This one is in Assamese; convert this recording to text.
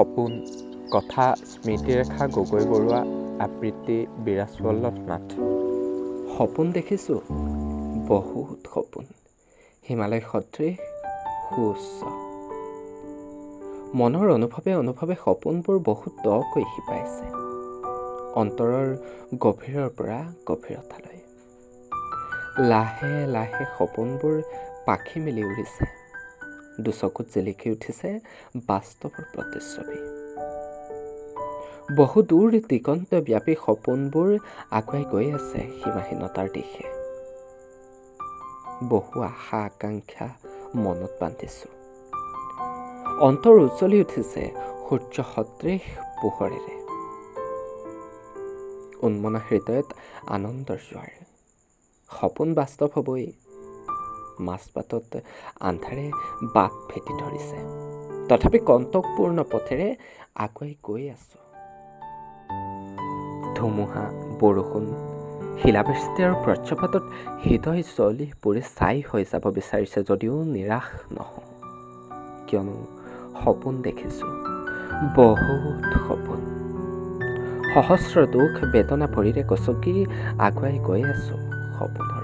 সপোন কথা স্মৃতিৰেখা গগৈ বৰুৱা, আবৃত্তি বিৰাজ বল্লভ নাথ। সপোন দেখিছোঁ, বহুত সপোন, হিমালয় সদৃশ সুউচ্চ। মনৰ অনুভৱে সপোনবোৰ বহুত দকৈ শিপাইছে, অন্তৰৰ গভীৰৰ পৰা গভীৰতালৈ। লাহে লাহে সপোনবোৰ পাখি মেলি উৰিছে, দুচকুত জিলিকি উঠিছে বাস্তৱৰ প্ৰতিচ্ছবি। বহু দূৰ দিগন্তব্যাপী সপোনবোৰ আগুৱাই গৈ আছে সীমাহীনতাৰ দিশে। বহু আশা আকাংক্ষা মনত বান্ধিছোঁ, অন্তৰ উজ্বলি উঠিছে সূৰ্য সদৃশ পোহৰেৰে। উন্মনা হৃদয়ত আনন্দৰ জোৱাৰ, সপোন বাস্তৱ হ'বই। মাজবাটত আন্ধাৰে বাট ভেটি ধৰিছে, তথাপি কণ্টকপূৰ্ণ পথেৰে আগুৱাই গৈ আছোঁ। ধুমুহা, বৰষুণ, শিলাবৃষ্টি আৰু বজ্ৰপাতত হৃদয় জ্বলি পৰি ছাই হৈ যাব বিচাৰিছে যদিও নিৰাশ নহওঁ, কিয়নো সপোন দেখিছোঁ, বহুত সপোন। সহস্ৰ দুখ বেদনা ভৰিৰে গচকি আগুৱাই গৈ আছোঁ সপোনৰ